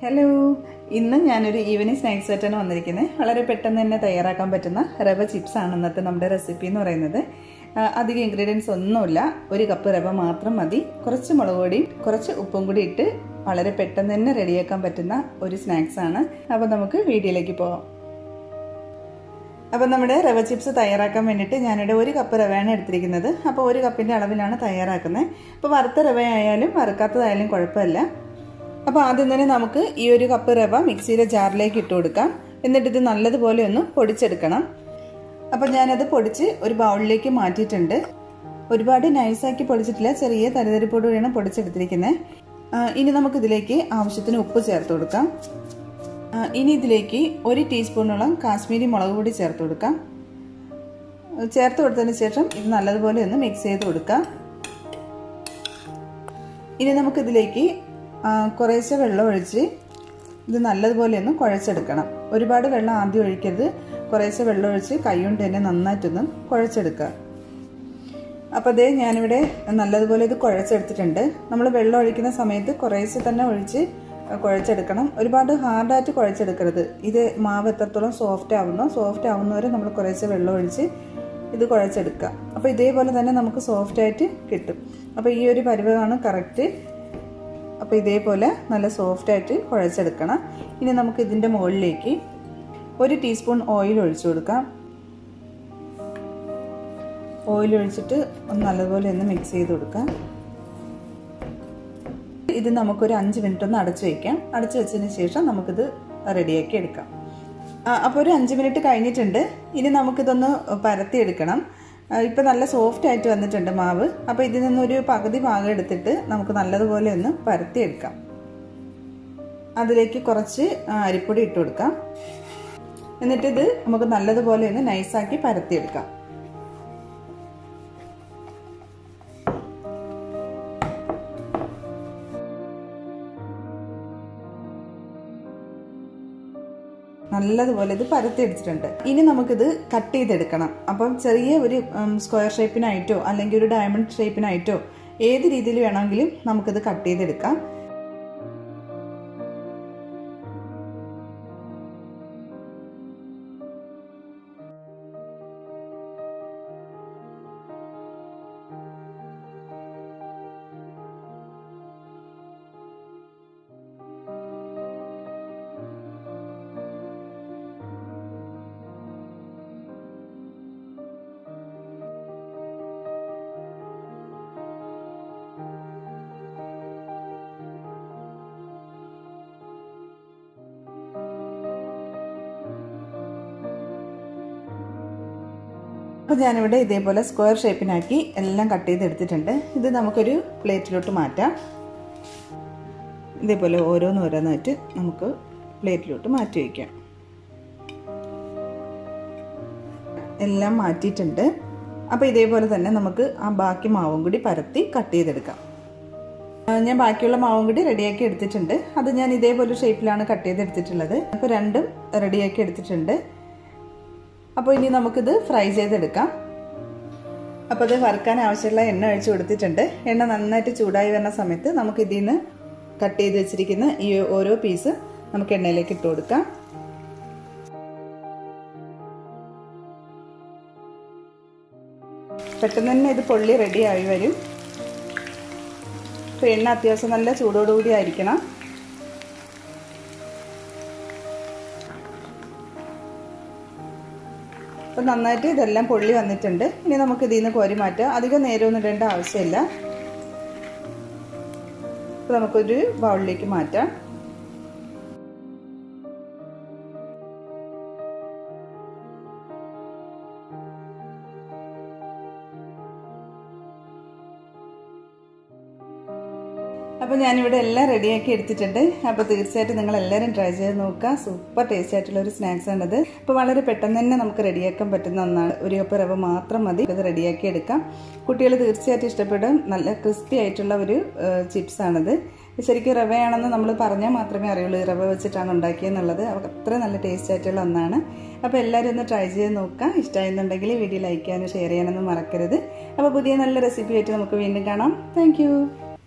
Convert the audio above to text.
Hello, ഇന്ന് ഞാനൊരു evening snacks ആയിട്ടാണ് വന്നിരിക്കുന്നത്. വളരെ പെട്ടെന്ന് തന്നെ തയ്യാറാക്കാൻ പറ്റുന്ന റവ ചിപ്സ് ആണ് ഇന്നത്തെ നമ്മുടെ റെസിപ്പി എന്ന് പറയുന്നത്. അധികം ഇൻഗ്രീഡിയൻസ് ഒന്നുമില്ല, ഒരു കപ്പ് റവ മാത്രം മതി. കുറച്ച് മുളക് പൊടിയും കുറച്ച് ഉപ്പും കൂടി ഇട്ട് വളരെ പെട്ടെന്ന് തന്നെ റെഡിയാക്കാൻ പറ്റുന്ന ഒരു സ്നാക്സ് ആണ്. അപ്പോൾ നമുക്ക് വീഡിയോയിലേക്ക് പോകാം. അപ്പോൾ നമ്മുടെ റവ ചിപ്സ് തയ്യാറാക്കാൻ വേണ്ടിയിട്ട് ഞാനിവിടെ ഒരു കപ്പ് റവയാണ് എടുത്തിരിക്കുന്നത്. അപ്പോൾ ഒരു കപ്പിൻ്റെ അളവിലാണ് തയ്യാറാക്കുന്നത്. അപ്പോൾ വറുത്ത റവ ആയാലും വറുക്കാത്തതായാലും കുഴപ്പമില്ല. അപ്പോൾ ആദ്യം തന്നെ നമുക്ക് ഈ ഒരു കപ്പ് റവ മിക്സിയുടെ ജാറിലേക്ക് ഇട്ട് കൊടുക്കാം. എന്നിട്ട് ഇത് നല്ലതുപോലെ ഒന്ന് പൊടിച്ചെടുക്കണം. അപ്പോൾ ഞാനത് പൊടിച്ച് ഒരു ബൗളിലേക്ക് മാറ്റിയിട്ടുണ്ട്. ഒരുപാട് നൈസാക്കി പൊടിച്ചിട്ടില്ല, ചെറിയ തരിതരിപ്പോടുകൂടിയാണ് പൊടിച്ചെടുത്തിരിക്കുന്നത്. ഇനി നമുക്കിതിലേക്ക് ആവശ്യത്തിന് ഉപ്പ് ചേർത്ത് കൊടുക്കാം. ഇനി ഇതിലേക്ക് 1 ടീസ്പൂണോളം കാശ്മീരി മുളക് പൊടി ചേർത്ത് കൊടുക്കാം. ചേർത്ത് കൊടുത്തതിന് ശേഷം ഇത് നല്ലതുപോലെ ഒന്ന് മിക്സ് ചെയ്ത് കൊടുക്കാം. ഇനി നമുക്കിതിലേക്ക് കുറേശ്ശെ വെള്ളം ഒഴിച്ച് ഇത് നല്ലതുപോലെ ഒന്ന് കുഴച്ചെടുക്കണം. ഒരുപാട് വെള്ളം ആദ്യം ഒഴിക്കരുത്, കുറേശ്ശെ വെള്ളം ഒഴിച്ച് കൈകൊണ്ട് തന്നെ നന്നായിട്ടൊന്ന് കുഴച്ചെടുക്കുക. അപ്പോൾ അതേ ഞാനിവിടെ നല്ലതുപോലെ ഇത് കുഴച്ചെടുത്തിട്ടുണ്ട്. നമ്മൾ വെള്ളം ഒഴിക്കുന്ന സമയത്ത് കുറേശ്ശെ തന്നെ ഒഴിച്ച് കുഴച്ചെടുക്കണം. ഒരുപാട് ഹാർഡായിട്ട് കുഴച്ചെടുക്കരുത്. ഇത് മാവ് എത്രത്തോളം സോഫ്റ്റ് ആവുന്നവരെ നമ്മൾ കുറേശ്ശെ വെള്ളം ഒഴിച്ച് ഇത് കുഴച്ചെടുക്കുക. അപ്പോൾ ഇതേപോലെ തന്നെ നമുക്ക് സോഫ്റ്റായിട്ട് കിട്ടും. അപ്പോൾ ഈ ഒരു പരുവമാണ് കറക്റ്റ്. അപ്പോൾ ഇതേപോലെ നല്ല സോഫ്റ്റായിട്ട് കുഴച്ചെടുക്കണം. ഇനി നമുക്ക് ഇതിൻ്റെ മുകളിലേക്ക് 1 ടീസ്പൂൺ ഓയിൽ ഒഴിച്ചു കൊടുക്കാം. ഓയിൽ ഒഴിച്ചിട്ട് നല്ലതുപോലെ ഒന്ന് മിക്സ് ചെയ്ത് കൊടുക്കാം. ഇത് നമുക്കൊരു 5 മിനിറ്റ് ഒന്ന് അടച്ചു വയ്ക്കാം. അടച്ചു വെച്ചതിന് ശേഷം നമുക്കിത് റെഡിയാക്കി എടുക്കാം. അപ്പോൾ ഒരു 5 മിനിറ്റ് കഴിഞ്ഞിട്ടുണ്ട്. ഇനി നമുക്കിതൊന്ന് പരത്തിയെടുക്കണം. ഇപ്പം നല്ല സോഫ്റ്റ് ആയിട്ട് വന്നിട്ടുണ്ട് മാവ്. അപ്പോൾ ഇതിൽ നിന്നൊരു പകുതി ഭാഗം എടുത്തിട്ട് നമുക്ക് നല്ലതുപോലെ ഒന്ന് പരത്തിയെടുക്കാം. അതിലേക്ക് കുറച്ച് അരിപ്പൊടി ഇട്ട് കൊടുക്കാം. എന്നിട്ടിത് നമുക്ക് നല്ലതുപോലെ ഒന്ന് നൈസാക്കി പരത്തിയെടുക്കാം. നല്ലതുപോലെ ഇത് പരത്തിയെടുത്തിട്ടുണ്ട്. ഇനി നമുക്കിത് കട്ട് ചെയ്തെടുക്കണം. അപ്പം ചെറിയ ഒരു സ്ക്വയർ ഷേപ്പിനായിട്ടോ അല്ലെങ്കിൽ ഒരു ഡയമണ്ട് ഷേപ്പിനായിട്ടോ ഏത് രീതിയിൽ വേണമെങ്കിലും നമുക്കിത് കട്ട് ചെയ്തെടുക്കാം. അപ്പോൾ ഞാനിവിടെ ഇതേപോലെ സ്ക്വയർ ഷേപ്പിനാക്കി എല്ലാം കട്ട് ചെയ്തെടുത്തിട്ടുണ്ട്. ഇത് നമുക്കൊരു പ്ലേറ്റിലോട്ട് മാറ്റാം. ഇതേപോലെ ഓരോന്നായിട്ട് നമുക്ക് പ്ലേറ്റിലോട്ട് മാറ്റി വയ്ക്കാം. എല്ലാം മാറ്റിയിട്ടുണ്ട്. അപ്പോൾ ഇതേപോലെ തന്നെ നമുക്ക് ആ ബാക്കി മാവും കൂടി പരത്തി കട്ട് ചെയ്തെടുക്കാം. ഞാൻ ബാക്കിയുള്ള മാവും കൂടി റെഡിയാക്കി എടുത്തിട്ടുണ്ട്. അത് ഞാൻ ഇതേപോലെ ഷേപ്പിലാണ് കട്ട് ചെയ്തെടുത്തിട്ടുള്ളത്. അപ്പോൾ രണ്ടും റെഡിയാക്കി എടുത്തിട്ടുണ്ട്. അപ്പോൾ ഇനി നമുക്കിത് ഫ്രൈ ചെയ്തെടുക്കാം. അപ്പോൾ ഇത് വറുക്കാൻ ആവശ്യമുള്ള എണ്ണ ഒഴിച്ച് കൊടുത്തിട്ടുണ്ട്. എണ്ണ നന്നായിട്ട് ചൂടായി വരുന്ന സമയത്ത് നമുക്ക് ഇതിൽ നിന്ന് കട്ട് ചെയ്ത് വെച്ചിരിക്കുന്ന ഈ ഓരോ പീസ് നമുക്ക് എണ്ണയിലേക്ക് ഇട്ട് കൊടുക്കാം. പെട്ടെന്ന് തന്നെ ഇത് പൊള്ളി റെഡിയായി വരും. അപ്പോൾ എണ്ണ അത്യാവശ്യം നല്ല ചൂടോടുകൂടി ആയിരിക്കണം. അപ്പോൾ നന്നായിട്ട് ഇതെല്ലാം പൊള്ളി വന്നിട്ടുണ്ട്. ഇനി നമുക്ക് ഇതിൽ നിന്ന് കോരി മാറ്റാം. അധികം നേരമൊന്നും ഇടേണ്ട ആവശ്യമില്ല. അപ്പോൾ നമുക്കൊരു ബൗളിലേക്ക് മാറ്റാം. അപ്പോൾ ഞാനിവിടെ എല്ലാം റെഡിയാക്കി എടുത്തിട്ടുണ്ട്. അപ്പോൾ തീർച്ചയായിട്ടും നിങ്ങൾ എല്ലാവരും ട്രൈ ചെയ്ത് നോക്കുക. സൂപ്പർ ടേസ്റ്റ് ആയിട്ടുള്ള ഒരു സ്നാക്സ് ആണിത്. അപ്പോൾ വളരെ പെട്ടെന്ന് തന്നെ നമുക്ക് റെഡിയാക്കാൻ പറ്റുന്ന ഒന്നാണ്. ഒരു കപ്പ് റവ മാത്രം മതി. ഇത് റെഡിയാക്കി എടുക്കാം. കുട്ടികൾ തീർച്ചയായിട്ടും ഇഷ്ടപ്പെടും. നല്ല ക്രിസ്പി ആയിട്ടുള്ള ഒരു ചിപ്സ് ആണിത്. ശരിക്കും റവയാണെന്ന് നമ്മൾ പറഞ്ഞാൽ മാത്രമേ അറിയുള്ളൂ റവ വെച്ചിട്ടാണ് ഉണ്ടാക്കിയെന്നുള്ളത്. അത്ര നല്ല ടേസ്റ്റ് ആയിട്ടുള്ള ഒന്നാണ്. അപ്പോൾ എല്ലാവരും ഒന്ന് ട്രൈ ചെയ്ത് നോക്കുക. ഇഷ്ടമായെന്നുണ്ടെങ്കിൽ വീഡിയോ ലൈക്ക് ചെയ്യാനും ഷെയർ ചെയ്യാനൊന്നും മറക്കരുത്. അപ്പോൾ പുതിയ നല്ല റെസിപ്പി ആയിട്ട് നമുക്ക് വീണ്ടും കാണാം. താങ്ക്